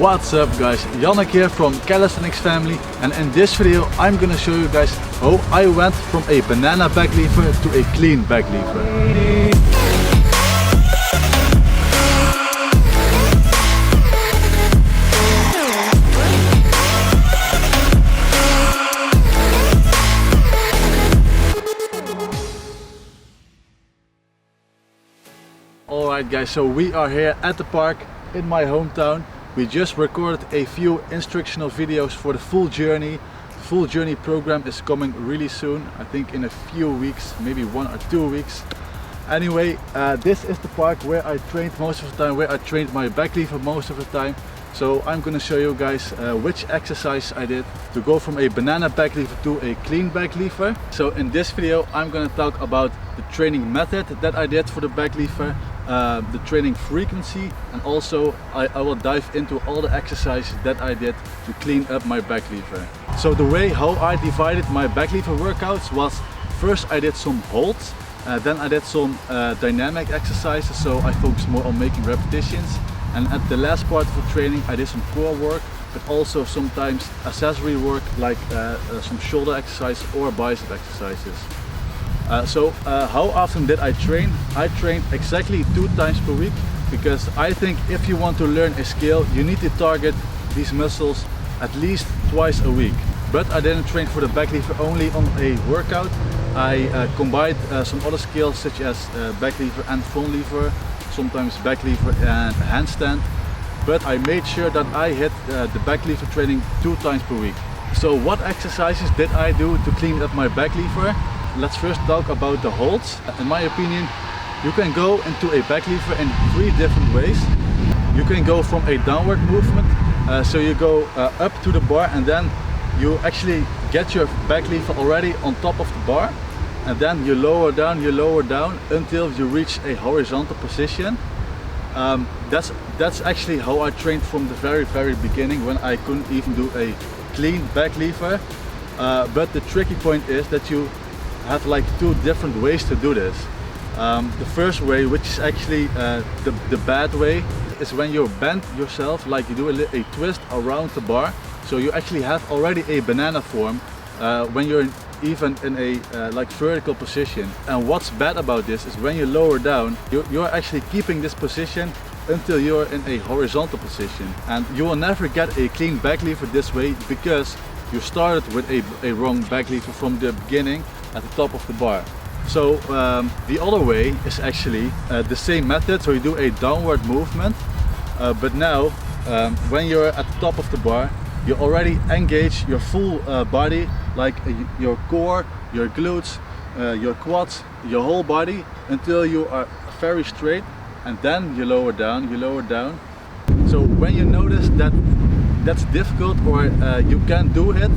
What's up guys, Yannick here from Calisthenics family, and in this video I'm gonna show you guys how I went from a banana back lever to a clean back lever. Alright guys, so we are here at the park in my hometown. We just recorded a few instructional videos for the full journey. The full journey program is coming really soon, I think in a few weeks, maybe 1 or 2 weeks. Anyway, this is the park where I trained most of the time, where I trained my back lever most of the time. So I'm gonna show you guys which exercise I did to go from a banana back lever to a clean back lever. So in this video I'm gonna talk about the training method that I did for the back lever, the training frequency, and also I will dive into all the exercises that I did to clean up my back lever. So the way how I divided my back lever workouts was, first I did some holds, then I did some dynamic exercises, so I focused more on making repetitions. And at the last part of the training I did some core work, but also sometimes accessory work like some shoulder exercises or bicep exercises. How often did I train? I trained exactly 2 times per week, because I think if you want to learn a skill you need to target these muscles at least twice a week. But I didn't train for the back lever only on a workout. I combined some other skills such as back lever and front lever, sometimes back lever and handstand, but I made sure that I hit the back lever training 2 times per week. So what exercises did I do to clean up my back lever? Let's first talk about the holds. In my opinion, you can go into a back lever in 3 different ways. You can go from a downward movement, so you go up to the bar and then you actually get your back lever already on top of the bar, and then you lower down until you reach a horizontal position. That's actually how I trained from the very beginning, when I couldn't even do a clean back lever. But the tricky point is that you have like 2 different ways to do this. The first way, which is actually the bad way, is when you bend yourself, like you do a twist around the bar, so you actually have already a banana form when you're even in a like vertical position. And what's bad about this is when you lower down, you're actually keeping this position until you're in a horizontal position, and you will never get a clean back lever this way, because you started with a wrong back lever from the beginning at the top of the bar. So the other way is actually the same method, so you do a downward movement, but now when you're at the top of the bar, you already engage your full body, like your core, your glutes, your quads, your whole body, until you are very straight, and then you lower down. So when you notice that that's difficult, or you can't do it,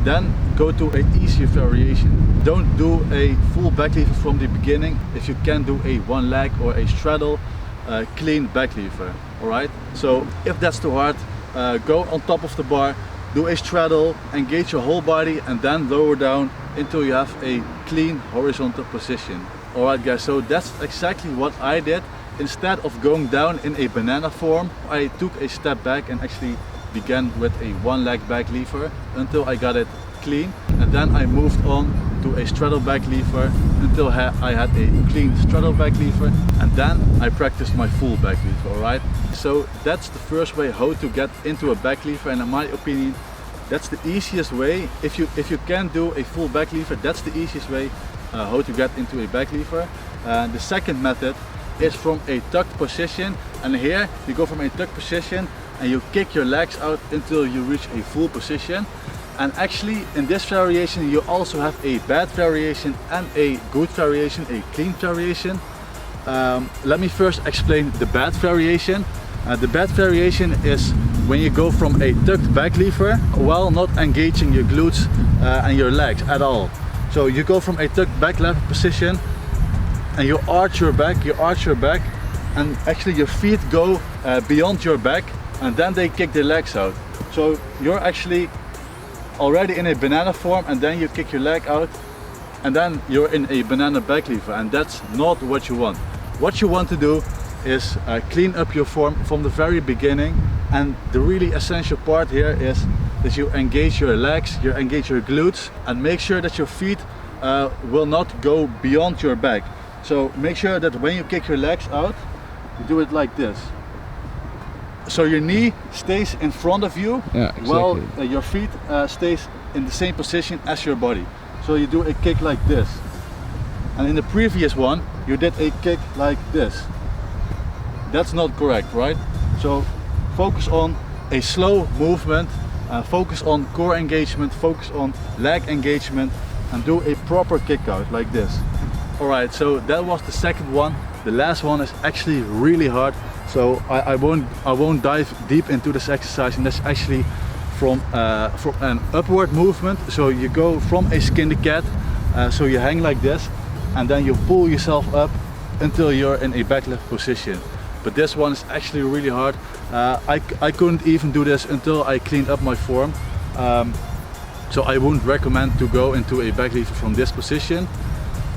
then go to an easier variation. Don't do a full back lever from the beginning if you can do a 1 leg or a straddle clean back lever. Alright, so if that's too hard, go on top of the bar, do a straddle, engage your whole body, and then lower down until you have a clean horizontal position. Alright guys, so that's exactly what I did. Instead of going down in a banana form, I took a step back and actually began with a 1 leg back lever until I got it clean, and then I moved on to a straddle back lever until I had a clean straddle back lever, and then I practiced my full back lever. Alright, so that's the first way how to get into a back lever, and in my opinion that's the easiest way. If you can do a full back lever, that's the easiest way how to get into a back lever. The second method is from a tucked position, and here you go from a tucked position and you kick your legs out until you reach a full position. And actually in this variation you also have a bad variation and a good variation, a clean variation. Let me first explain the bad variation. The bad variation is when you go from a tucked back lever while not engaging your glutes and your legs at all. So you go from a tucked back lever position and you arch your back, and actually your feet go beyond your back, and then they kick their legs out. So you're actually already in a banana form, and then you kick your leg out, and then you're in a banana back lever, and that's not what you want. What you want to do is clean up your form from the very beginning, And the really essential part here is that you engage your legs, you engage your glutes, and make sure that your feet will not go beyond your back. So make sure that when you kick your legs out, you do it like this. So your knee stays in front of you, yeah, exactly. while your feet stays in the same position as your body. So you do a kick like this. And in the previous one, you did a kick like this. That's not correct, right? So focus on a slow movement, focus on core engagement, focus on leg engagement, and do a proper kick out like this. Alright, so that was the second one. The last one is actually really hard, so I won't dive deep into this exercise, and that's actually from an upward movement. So you go from a skin to cat, so you hang like this, and then you pull yourself up until you're in a back lift position. But this one is actually really hard. I couldn't even do this until I cleaned up my form. So I wouldn't recommend to go into a back lift from this position.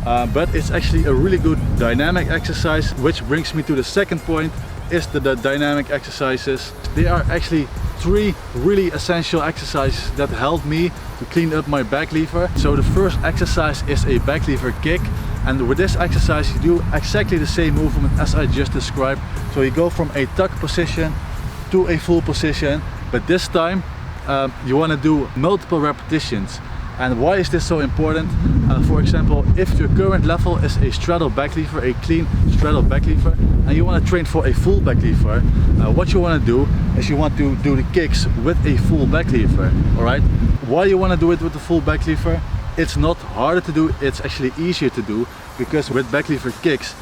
But it's actually a really good dynamic exercise, which brings me to the second point, is the dynamic exercises. They are actually 3 really essential exercises that help me to clean up my back lever. So the first exercise is a back lever kick, and with this exercise you do exactly the same movement as I just described. So you go from a tuck position to a full position, but this time you want to do multiple repetitions. And why is this so important? For example, if your current level is a straddle back lever, a clean straddle back lever, and you want to train for a full back lever, what you want to do is you want to do the kicks with a full back lever. Alright? Why you want to do it with the full back lever? It's not harder to do, it's actually easier to do, because with back lever kicks,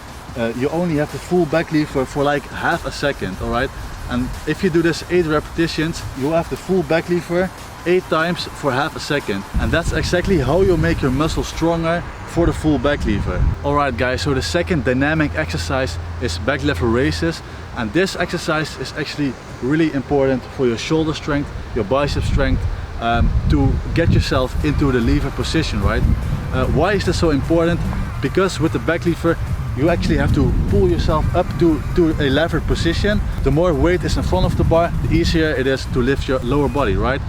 you only have the full back lever for like half a second. Alright? And if you do this 8 repetitions, you have the full back lever 8 times for half a second, and that's exactly how you make your muscle stronger for the full back lever. Alright guys, so the second dynamic exercise is back lever raises, and this exercise is actually really important for your shoulder strength, your bicep strength, to get yourself into the lever position, right? Why is this so important? Because with the back lever you actually have to pull yourself up to a levered position. The more weight is in front of the bar, the easier it is to lift your lower body, right?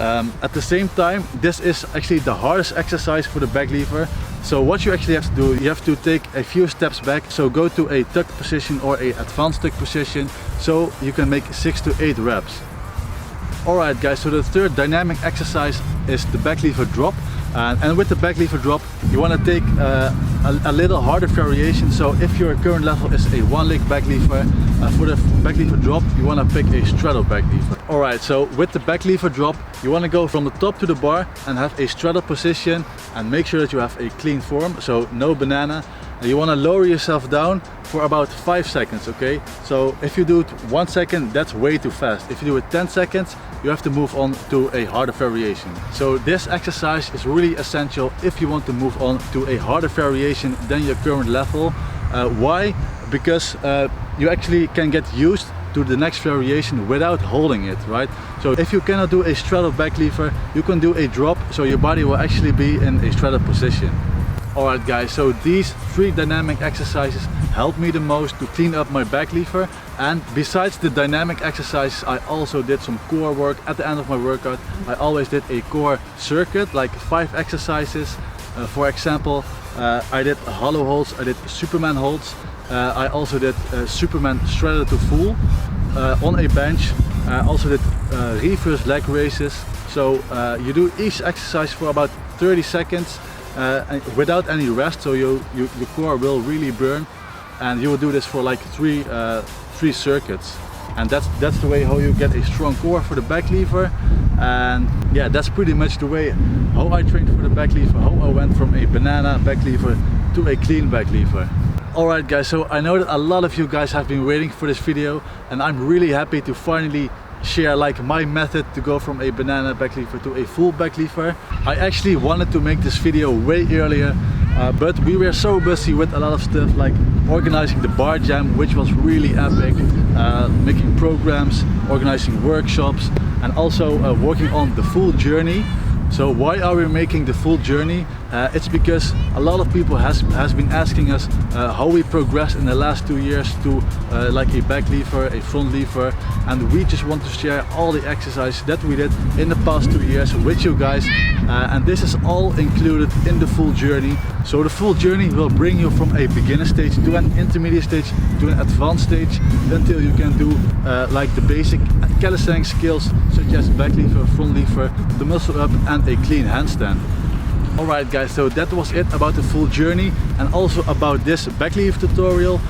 At the same time, this is actually the hardest exercise for the back lever. So what you actually have to do, you have to take a few steps back. So go to a tuck position or a advanced tuck position, so you can make 6 to 8 reps. Alright guys, so the third dynamic exercise is the back lever drop. And with the back lever drop, you want to take a little harder variation. So if your current level is a 1 leg back lever, for the back lever drop, you want to pick a straddle back lever. Alright, so with the back lever drop, you want to go from the top to the bar and have a straddle position, and make sure that you have a clean form, so no banana. And you want to lower yourself down for about 5 seconds, okay? So if you do it 1 second, that's way too fast. If you do it 10 seconds, you have to move on to a harder variation. So this exercise is really essential if you want to move on to a harder variation than your current level. Why? Because you actually can get used to the next variation without holding it, right? So if you cannot do a straddle back lever, you can do a drop, so your body will actually be in a straddle position. Alright guys, so these 3 dynamic exercises helped me the most to clean up my back lever. And besides the dynamic exercises, I also did some core work at the end of my workout. I always did a core circuit, like 5 exercises. For example, I did hollow holds, I did Superman holds. I also did Superman straddle to full on a bench. I also did reverse leg raises. So you do each exercise for about 30 seconds. Without any rest, so your core will really burn, and you will do this for like 3 circuits, and that's the way how you get a strong core for the back lever. And yeah, that's pretty much the way how I trained for the back lever, how I went from a banana back lever to a clean back lever. Alright guys, so I know that a lot of you guys have been waiting for this video, and I'm really happy to finally share like my method to go from a banana back lever to a full back lever. I actually wanted to make this video way earlier, but we were so busy with a lot of stuff, like organizing the bar jam, which was really epic, making programs, organizing workshops, and also working on the full journey. So why are we making the full journey? It's because a lot of people has been asking us how we progressed in the last 2 years to like a back lever, a front lever, and we just want to share all the exercises that we did in the past 2 years with you guys, and this is all included in the full journey. So the full journey will bring you from a beginner stage to an intermediate stage to an advanced stage until you can do like the basic calisthenics skills such as back lever, front lever, the muscle up and a clean handstand. Alright guys, so that was it about the full journey and also about this back lever tutorial.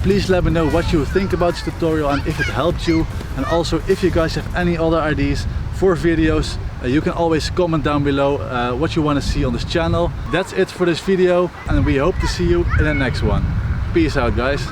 Please let me know what you think about this tutorial and if it helped you, and also if you guys have any other ideas for videos, you can always comment down below what you want to see on this channel. That's it for this video and we hope to see you in the next one. Peace out guys.